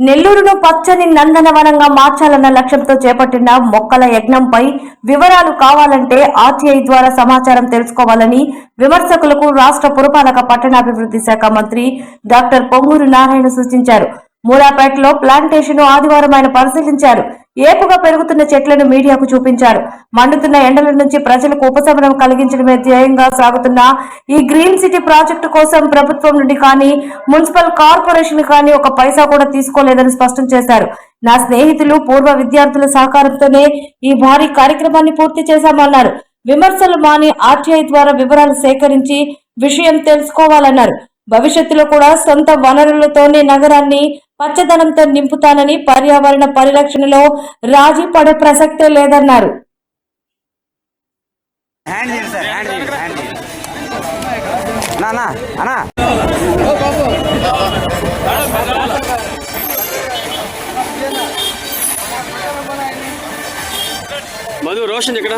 నెల్లూరును పచ్చని నందనవనంగా మార్చాలన్న లక్ష్యంతో చేపట్టిన మొక్కల యజ్ఞంపై వివరాలు కావాలంటే ఆర్టీఐ ద్వారా సమాచారం తెలుసుకోవాలని విమర్శకులకు రాష్ట్ర పురపాలక పట్టణాభివృద్ధి శాఖ మంత్రి డాక్టర్ పొంగూరు నారాయణ సూచించారు. మూలాపేటలో ప్లాంటేషన్ ఆదివారం ఆయన పరిశీలించారు. ఏపుగా పెరుగుతున్న చెట్లను మీడియాకు చూపించారు. మండుతున్న ఎండల నుంచి ప్రజలకు ఉపశమనం కలిగించడమే ధ్యేయంగా సాగుతున్న ఈ గ్రీన్ సిటీ ప్రాజెక్టు కోసం ప్రభుత్వం నుండి కానీ మున్సిపల్ కార్పొరేషన్ కానీ ఒక పైసా కూడా తీసుకోలేదని స్పష్టం చేశారు. నా స్నేహితులు పూర్వ విద్యార్థుల సహకారంతోనే ఈ భారీ కార్యక్రమాన్ని పూర్తి చేశామన్నారు. విమర్శలు మాని ఆర్టీఐ ద్వారా వివరాలు సేకరించి విషయం తెలుసుకోవాలన్నారు. భవిష్యత్తులో కూడా సొంత వనరులతోనే నగరాన్ని పచ్చదనంతో నింపుతానని, పర్యావరణ పరిరక్షణలో రాజీ పడే ప్రసక్తే లేదన్నారు. మధు రోషన్ ఇక్కడ